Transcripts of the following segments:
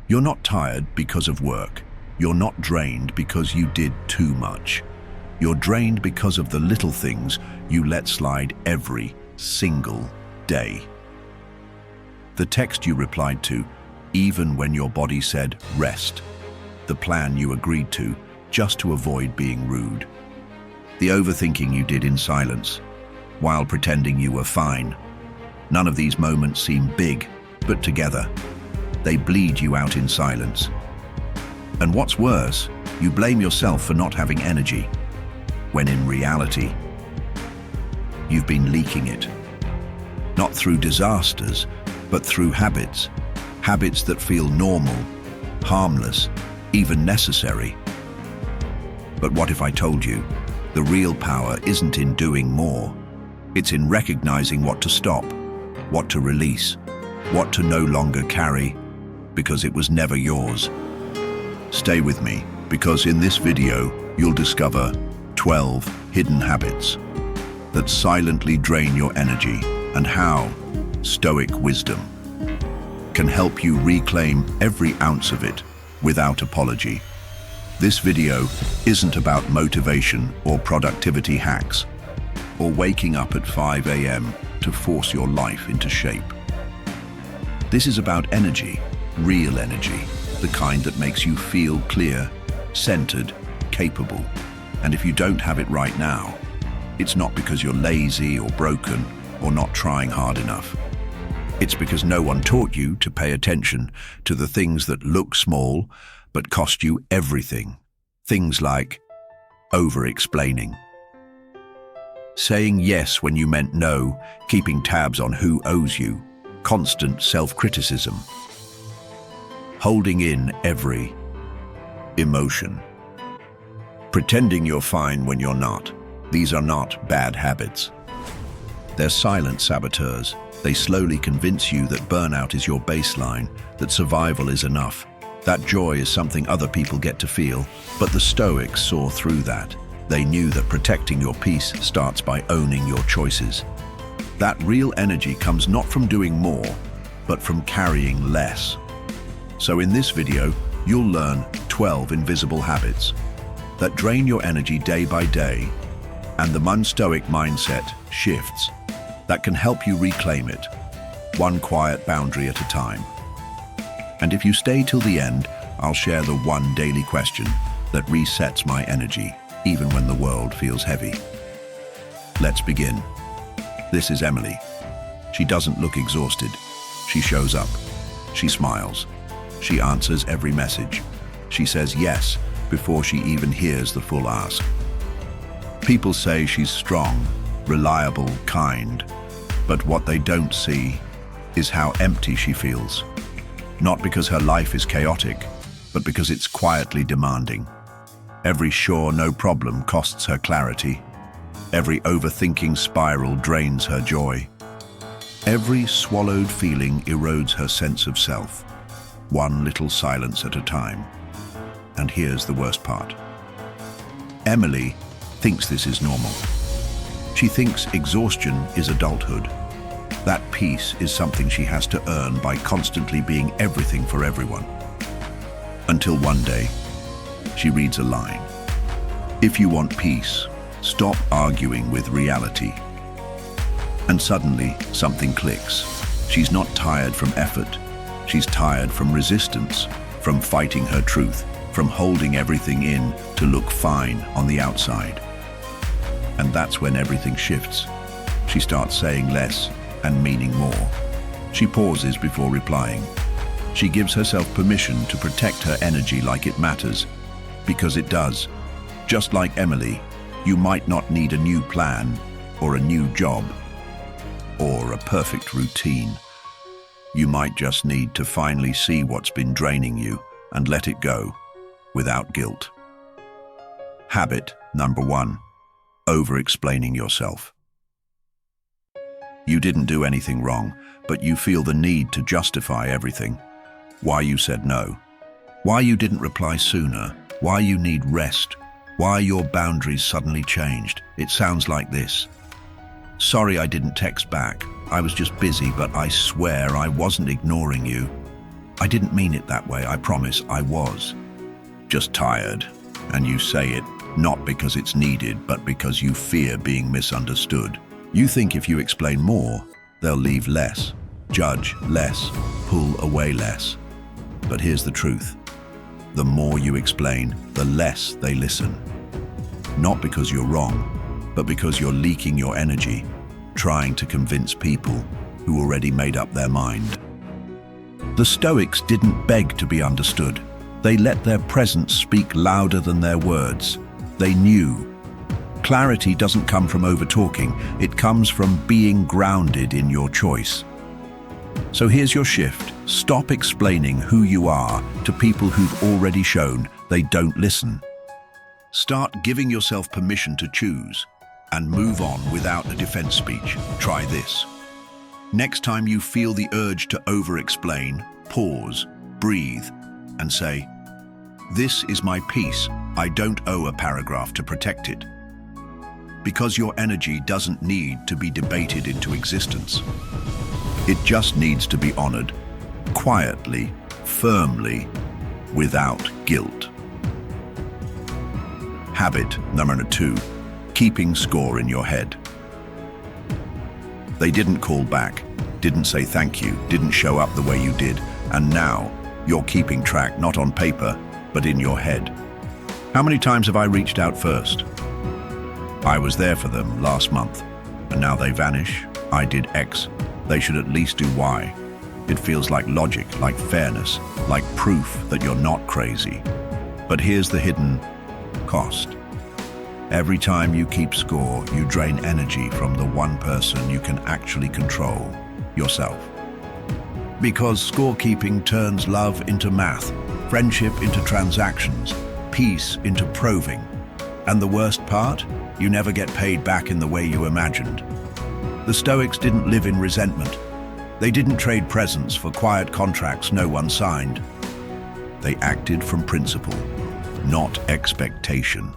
You're not tired because of work. You're not drained because you did too much. You're drained because of the little things you let slide every single day. The text you replied to, even when your body said rest. The plan you agreed to, just to avoid being rude. The overthinking you did in silence, while pretending you were fine. None of these moments seem big, but together, they bleed you out in silence. And what's worse, you blame yourself for not having energy, when in reality, you've been leaking it. Not through disasters, but through habits. Habits that feel normal, harmless, even necessary. But what if I told you, the real power isn't in doing more. It's in recognizing what to stop, what to release, what to no longer carry, because it was never yours. Stay with me, because in this video, you'll discover 12 hidden habits that silently drain your energy and how Stoic wisdom can help you reclaim every ounce of it without apology. This video isn't about motivation or productivity hacks, or waking up at 5 a.m. to force your life into shape. This is about energy, real energy, the kind that makes you feel clear, centered, capable. And if you don't have it right now, it's not because you're lazy or broken or not trying hard enough. It's because no one taught you to pay attention to the things that look small but cost you everything. Things like over-explaining, saying yes when you meant no, keeping tabs on who owes you, constant self-criticism, holding in every emotion, pretending you're fine when you're not. These are not bad habits. They're silent saboteurs. They slowly convince you that burnout is your baseline, that survival is enough, that joy is something other people get to feel. But the Stoics saw through that. They knew that protecting your peace starts by owning your choices. That real energy comes not from doing more, but from carrying less. So in this video, you'll learn 12 invisible habits that drain your energy day by day, and the unstoic mindset shifts that can help you reclaim it, one quiet boundary at a time. And if you stay till the end, I'll share the one daily question that resets my energy, even when the world feels heavy. Let's begin. This is Emily. She doesn't look exhausted. She shows up. She smiles. She answers every message. She says yes before she even hears the full ask. People say she's strong, reliable, kind, but what they don't see is how empty she feels. Not because her life is chaotic, but because it's quietly demanding. Every sure no problem costs her clarity. Every overthinking spiral drains her joy. Every swallowed feeling erodes her sense of self, one little silence at a time. And here's the worst part. Emily thinks this is normal. She thinks exhaustion is adulthood. That peace is something she has to earn by constantly being everything for everyone. Until one day, she reads a line. If you want peace, stop arguing with reality. And suddenly, something clicks. She's not tired from effort. She's tired from resistance, from fighting her truth, from holding everything in to look fine on the outside. And that's when everything shifts. She starts saying less and meaning more. She pauses before replying. She gives herself permission to protect her energy like it matters, because it does. Just like Emily, you might not need a new plan or a new job or a perfect routine. You might just need to finally see what's been draining you and let it go without guilt. Habit number 1, over-explaining yourself. You didn't do anything wrong, but you feel the need to justify everything. Why you said no, why you didn't reply sooner, why you need rest, why your boundaries suddenly changed. It sounds like this. Sorry I didn't text back. I was just busy, but I swear I wasn't ignoring you. I didn't mean it that way, I promise. I was just tired. And you say it not because it's needed, but because you fear being misunderstood. You think if you explain more, they'll leave less, judge less, pull away less. But here's the truth. The more you explain, the less they listen. Not because you're wrong, but because you're leaking your energy, trying to convince people who already made up their mind. The Stoics didn't beg to be understood. They let their presence speak louder than their words. They knew. Clarity doesn't come from over-talking. It comes from being grounded in your choice. So here's your shift. Stop explaining who you are to people who've already shown they don't listen. Start giving yourself permission to choose and move on without a defense speech. Try this. Next time you feel the urge to over-explain, pause, breathe, and say, "This is my piece. I don't owe a paragraph to protect it." Because your energy doesn't need to be debated into existence. It just needs to be honored, quietly, firmly, without guilt. Habit number 2, keeping score in your head. They didn't call back, didn't say thank you, didn't show up the way you did, and now you're keeping track not on paper, but in your head. How many times have I reached out first? I was there for them last month, and now they vanish. I did X. They should at least do Y. It feels like logic, like fairness, like proof that you're not crazy. But here's the hidden cost. Every time you keep score, you drain energy from the one person you can actually control, yourself. Because scorekeeping turns love into math, friendship into transactions, peace into proving. And the worst part? You never get paid back in the way you imagined. The Stoics didn't live in resentment. They didn't trade presents for quiet contracts no one signed. They acted from principle, not expectation.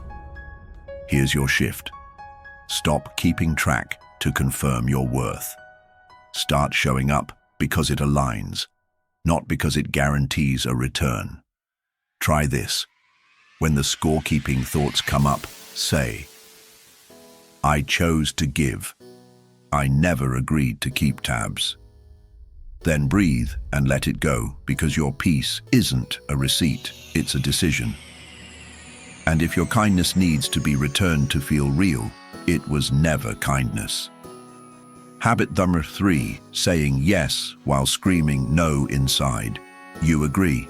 Here's your shift. Stop keeping track to confirm your worth. Start showing up because it aligns, not because it guarantees a return. Try this. When the scorekeeping thoughts come up, say, "I chose to give. I never agreed to keep tabs." Then breathe and let it go, because your peace isn't a receipt, it's a decision. And if your kindness needs to be returned to feel real, it was never kindness. Habit number 3, saying yes while screaming no inside. You agree.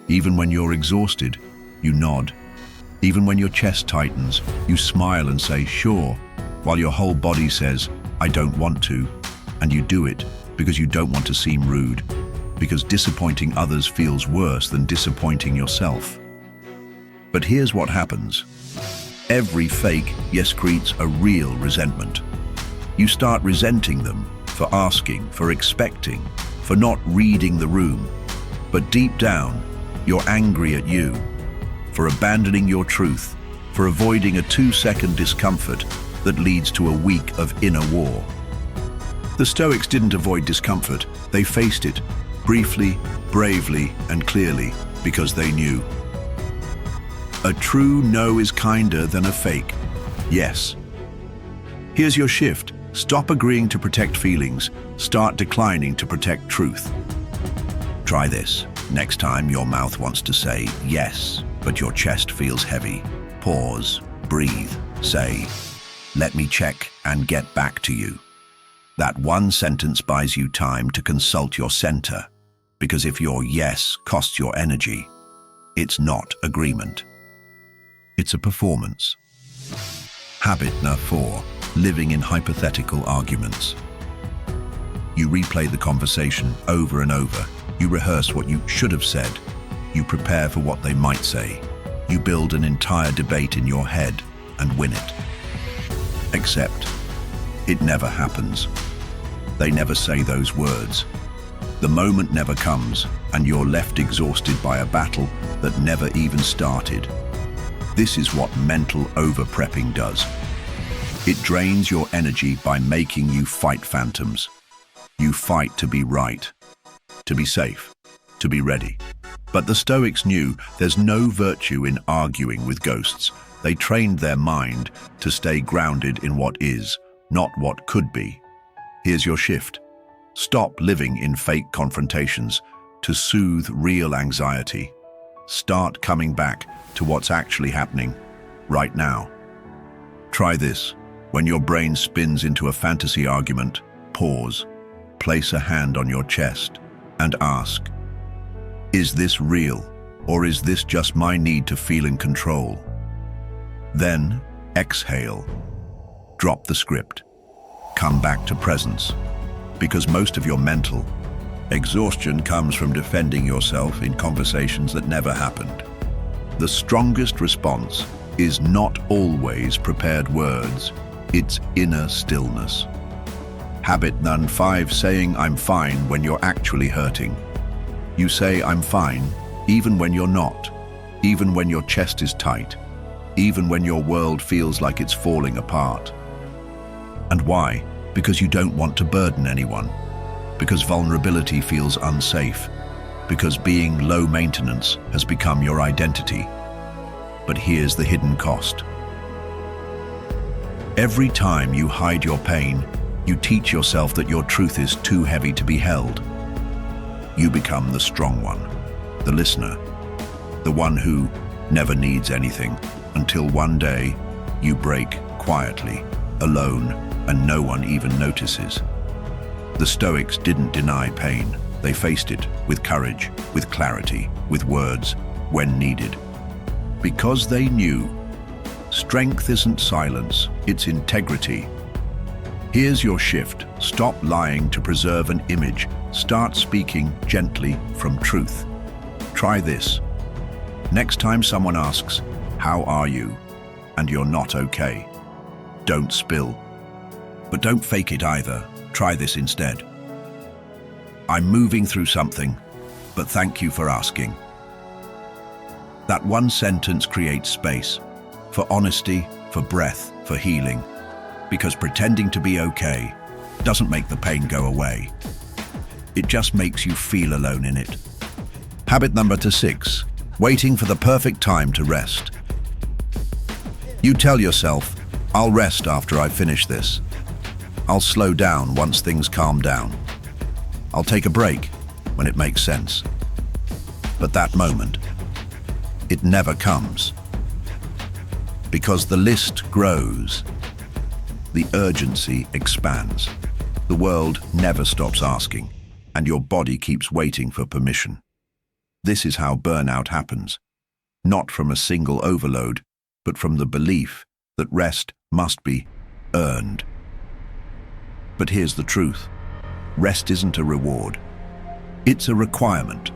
Even when you're exhausted, you nod. Even when your chest tightens, you smile and say, "Sure," while your whole body says, "I don't want to." And you do it because you don't want to seem rude, because disappointing others feels worse than disappointing yourself. But here's what happens. Every fake yes creates a real resentment. You start resenting them for asking, for expecting, for not reading the room. But deep down, you're angry at you, for abandoning your truth, for avoiding a 2-second discomfort that leads to a week of inner war. The Stoics didn't avoid discomfort, they faced it, briefly, bravely, and clearly, because they knew. A true no is kinder than a fake yes. Here's your shift. Stop agreeing to protect feelings. Start declining to protect truth. Try this. Next time your mouth wants to say yes, but your chest feels heavy, pause, breathe, say, "Let me check and get back to you." That one sentence buys you time to consult your center, because if your yes costs your energy, it's not agreement. It's a performance. Habit number 4, living in hypothetical arguments. You replay the conversation over and over. You rehearse what you should have said. You prepare for what they might say. You build an entire debate in your head and win it. Except, it never happens. They never say those words. The moment never comes, and you're left exhausted by a battle that never even started. This is what mental over-prepping does. It drains your energy by making you fight phantoms. You fight to be right, to be safe, to be ready. But the Stoics knew there's no virtue in arguing with ghosts. They trained their mind to stay grounded in what is, not what could be. Here's your shift. Stop living in fake confrontations to soothe real anxiety. Start coming back to what's actually happening right now. Try this. When your brain spins into a fantasy argument, pause, place a hand on your chest, and ask, is this real, or is this just my need to feel in control? Then, exhale. Drop the script. Come back to presence. Because most of your mental exhaustion comes from defending yourself in conversations that never happened. The strongest response is not always prepared words, it's inner stillness. Habit number 5, saying I'm fine when you're actually hurting. You say I'm fine, even when you're not, even when your chest is tight, even when your world feels like it's falling apart. And why? Because you don't want to burden anyone. Because vulnerability feels unsafe. Because being low maintenance has become your identity. But here's the hidden cost. Every time you hide your pain, you teach yourself that your truth is too heavy to be held. You become the strong one, the listener, the one who never needs anything, until one day you break quietly, alone, and no one even notices. The Stoics didn't deny pain. They faced it with courage, with clarity, with words, when needed. Because they knew strength isn't silence, it's integrity. Here's your shift. Stop lying to preserve an image. Start speaking gently from truth. Try this. Next time someone asks, "How are you?" and you're not okay, don't spill. But don't fake it either. Try this instead. I'm moving through something, but thank you for asking. That one sentence creates space for honesty, for breath, for healing. Because pretending to be okay doesn't make the pain go away. It just makes you feel alone in it. Habit number 6, waiting for the perfect time to rest. You tell yourself, I'll rest after I finish this. I'll slow down once things calm down. I'll take a break when it makes sense. But that moment, it never comes. Because the list grows, the urgency expands. The world never stops asking, and your body keeps waiting for permission. This is how burnout happens, not from a single overload, but from the belief that rest must be earned. But here's the truth. Rest isn't a reward. It's a requirement.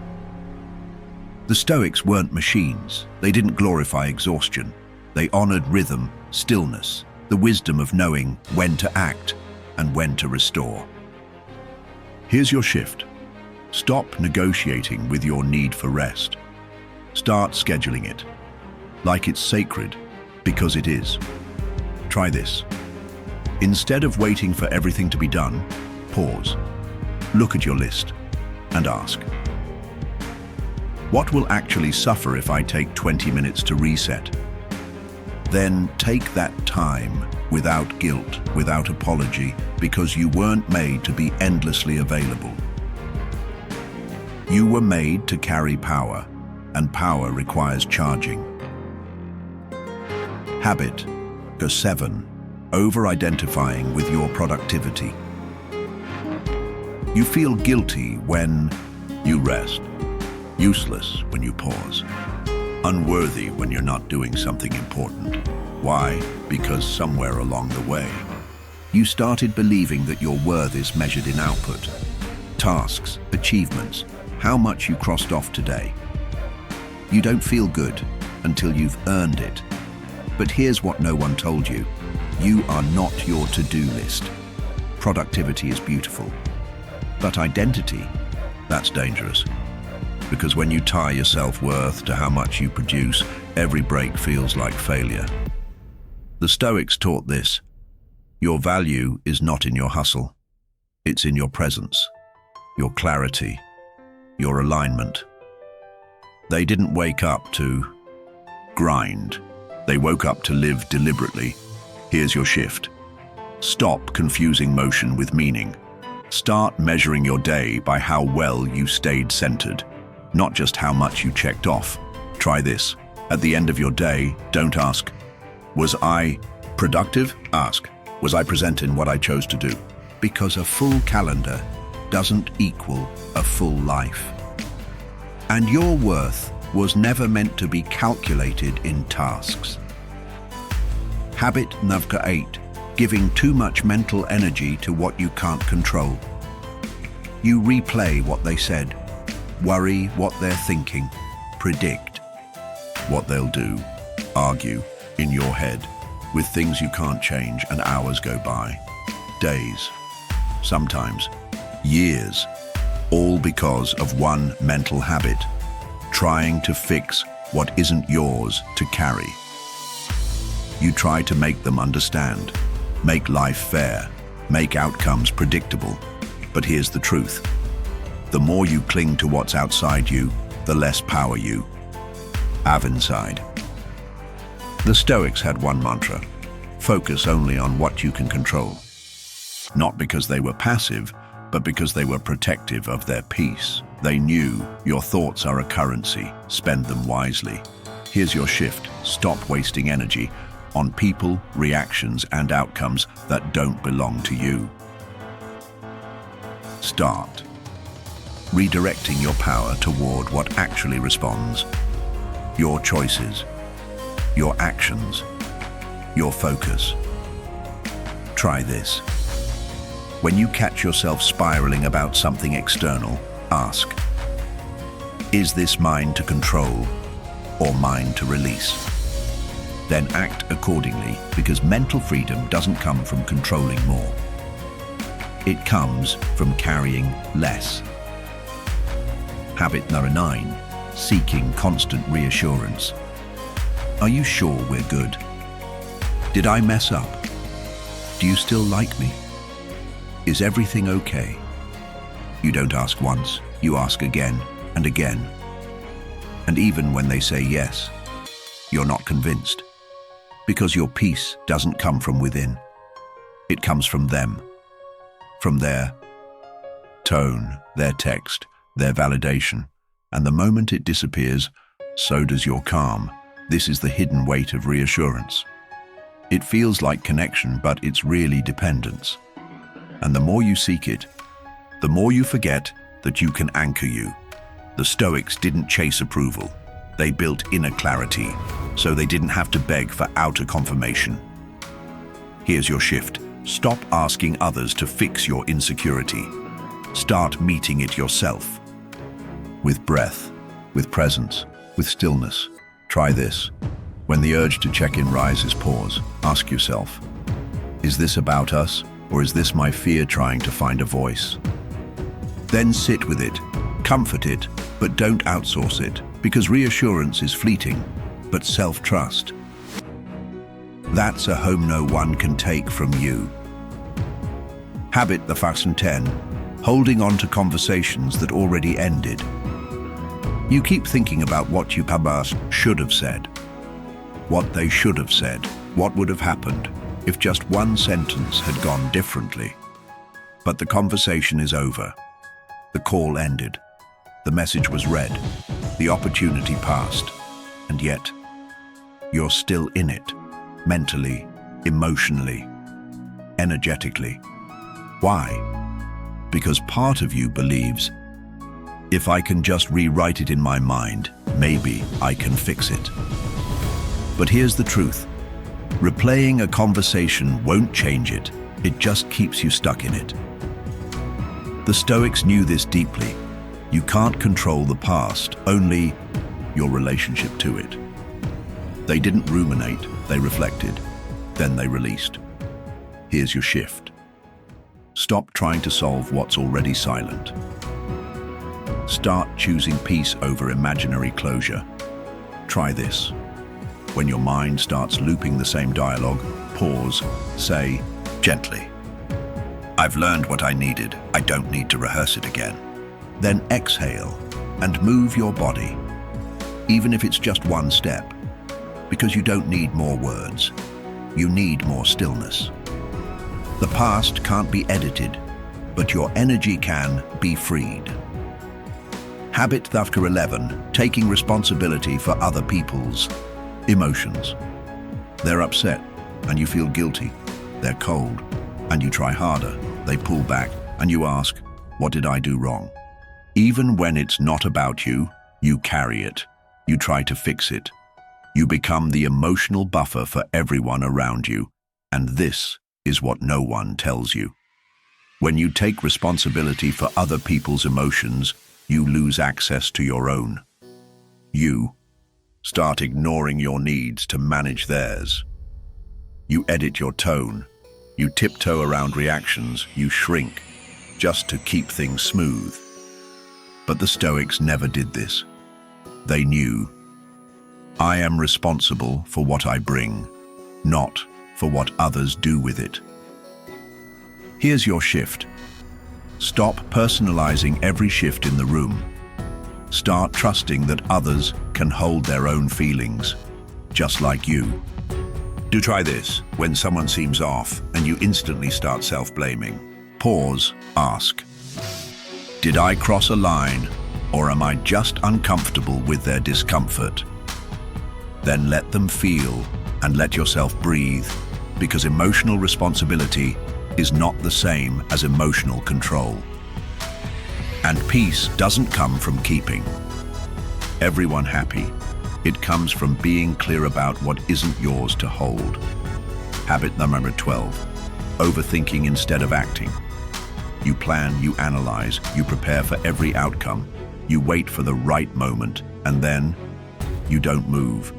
The Stoics weren't machines. They didn't glorify exhaustion. They honored rhythm, stillness, the wisdom of knowing when to act and when to restore. Here's your shift. Stop negotiating with your need for rest. Start scheduling it, like it's sacred, because it is. Try this. Instead of waiting for everything to be done, pause, look at your list, and ask, what will actually suffer if I take 20 minutes to reset? Then take that time without guilt, without apology, because you weren't made to be endlessly available. You were made to carry power, and power requires charging. Habit number 7, over-identifying with your productivity. You feel guilty when you rest, useless when you pause, unworthy when you're not doing something important. Why? Because somewhere along the way, you started believing that your worth is measured in output, tasks, achievements, how much you crossed off today. You don't feel good until you've earned it. But here's what no one told you. You are not your to-do list. Productivity is beautiful. But identity, that's dangerous. Because when you tie your self-worth to how much you produce, every break feels like failure. The Stoics taught this. Your value is not in your hustle. It's in your presence, your clarity, your alignment. They didn't wake up to grind. They woke up to live deliberately. Here's your shift. Stop confusing motion with meaning. Start measuring your day by how well you stayed centered, not just how much you checked off. Try this. At the end of your day, don't ask, was I productive? Ask, was I present in what I chose to do? Because a full calendar doesn't equal a full life. And your worth was never meant to be calculated in tasks. Habit number 8, giving too much mental energy to what you can't control. You replay what they said, worry what they're thinking, predict what they'll do, argue in your head with things you can't change, and hours go by, days, sometimes years, all because of one mental habit, trying to fix what isn't yours to carry. You try to make them understand, make life fair, make outcomes predictable. But here's the truth. The more you cling to what's outside you, the less power you have inside. The Stoics had one mantra: focus only on what you can control. Not because they were passive, but because they were protective of their peace. They knew your thoughts are a currency, spend them wisely. Here's your shift. Stop wasting energy on people, reactions, and outcomes that don't belong to you. Start redirecting your power toward what actually responds. Your choices, your actions, your focus. Try this. When you catch yourself spiraling about something external, ask, is this mine to control or mine to release? Then act accordingly, because mental freedom doesn't come from controlling more. It comes from carrying less. Habit number 9, seeking constant reassurance. Are you sure we're good? Did I mess up? Do you still like me? Is everything okay? You don't ask once, you ask again and again. And even when they say yes, you're not convinced. Because your peace doesn't come from within. It comes from them. From their tone, their text, their validation. And the moment it disappears, so does your calm. This is the hidden weight of reassurance. It feels like connection, but it's really dependence. And the more you seek it, the more you forget that you can anchor you. The Stoics didn't chase approval. They built inner clarity, so they didn't have to beg for outer confirmation. Here's your shift. Stop asking others to fix your insecurity. Start meeting it yourself. With breath, with presence, with stillness. Try this. When the urge to check in rises, pause. Ask yourself, is this about us, or is this my fear trying to find a voice? Then sit with it, comfort it, but don't outsource it, because reassurance is fleeting, but self-trust, that's a home no one can take from you. Habit the Fasten 10, holding on to conversations that already ended. You keep thinking about what you should have said, what they should have said, what would have happened if just one sentence had gone differently. But the conversation is over. The call ended. The message was read. The opportunity passed. And yet, you're still in it, mentally, emotionally, energetically. Why? Because part of you believes, if I can just rewrite it in my mind, maybe I can fix it. But here's the truth. Replaying a conversation won't change it. It just keeps you stuck in it. The Stoics knew this deeply. You can't control the past, only your relationship to it. They didn't ruminate, they reflected. Then they released. Here's your shift. Stop trying to solve what's already silent. Start choosing peace over imaginary closure. Try this. When your mind starts looping the same dialogue, pause, say gently, I've learned what I needed. I don't need to rehearse it again. Then exhale and move your body, even if it's just one step, because you don't need more words. You need more stillness. The past can't be edited, but your energy can be freed. Habit Thafka 11, taking responsibility for other people's emotions. They're upset, and you feel guilty. They're cold, and you try harder. They pull back, and you ask, what did I do wrong? Even when it's not about you, you carry it. You try to fix it. You become the emotional buffer for everyone around you, and this is what no one tells you. When you take responsibility for other people's emotions, you lose access to your own. You start ignoring your needs to manage theirs. You edit your tone. You tiptoe around reactions. You shrink just to keep things smooth. But the Stoics never did this. They knew, I am responsible for what I bring, not for what others do with it. Here's your shift. Stop personalizing every shift in the room. Start trusting that others can hold their own feelings, just like you. Do try this when someone seems off and you instantly start self-blaming. Pause, ask, did I cross a line, or am I just uncomfortable with their discomfort? Then let them feel and let yourself breathe, because emotional responsibility is not the same as emotional control. And peace doesn't come from keeping everyone happy. It comes from being clear about what isn't yours to hold. Habit number 12, overthinking instead of acting. You plan, you analyze, you prepare for every outcome. You wait for the right moment, and then you don't move.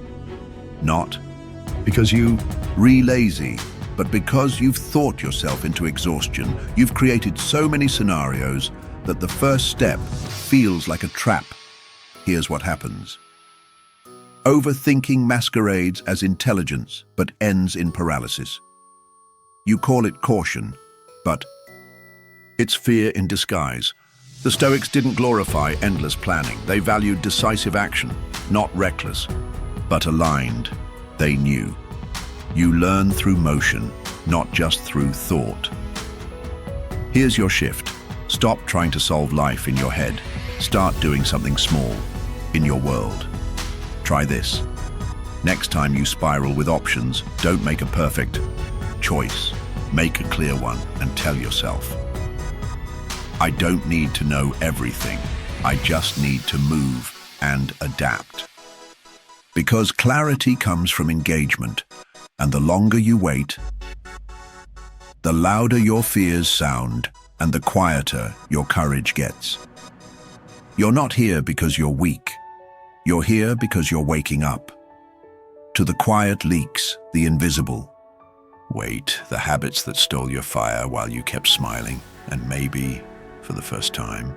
Not because you lazy, but because you've thought yourself into exhaustion. You've created so many scenarios that the first step feels like a trap. Here's what happens. Overthinking masquerades as intelligence, but ends in paralysis. You call it caution, but it's fear in disguise. The Stoics didn't glorify endless planning. They valued decisive action, not reckless, but aligned. They knew. You learn through motion, not just through thought. Here's your shift. Stop trying to solve life in your head. Start doing something small in your world. Try this. Next time you spiral with options, don't make a perfect choice. Make a clear one and tell yourself, I don't need to know everything. I just need to move and adapt. Because clarity comes from engagement, and the longer you wait, the louder your fears sound and the quieter your courage gets. You're not here because you're weak. You're here because you're waking up to the quiet leaks, the invisible. Wait, the habits that stole your fire while you kept smiling, and maybe, for the first time,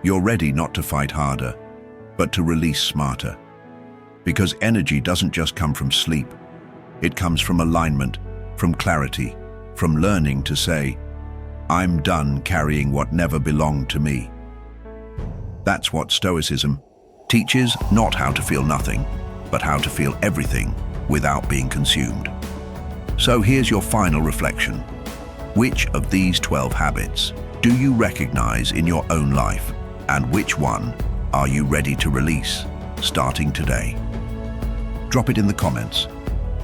you're ready not to fight harder, but to release smarter. Because energy doesn't just come from sleep. It comes from alignment, from clarity, from learning to say, I'm done carrying what never belonged to me. That's what Stoicism teaches, not how to feel nothing, but how to feel everything without being consumed. So here's your final reflection. Which of these 12 habits do you recognize in your own life, and which one are you ready to release, starting today? Drop it in the comments.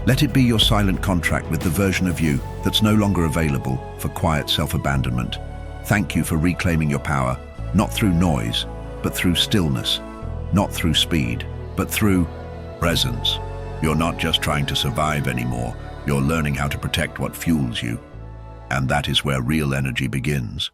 Let it be your silent contract with the version of you that's no longer available for quiet self-abandonment. Thank you for reclaiming your power, not through noise, but through stillness, not through speed, but through presence. You're not just trying to survive anymore, you're learning how to protect what fuels you. And that is where real energy begins.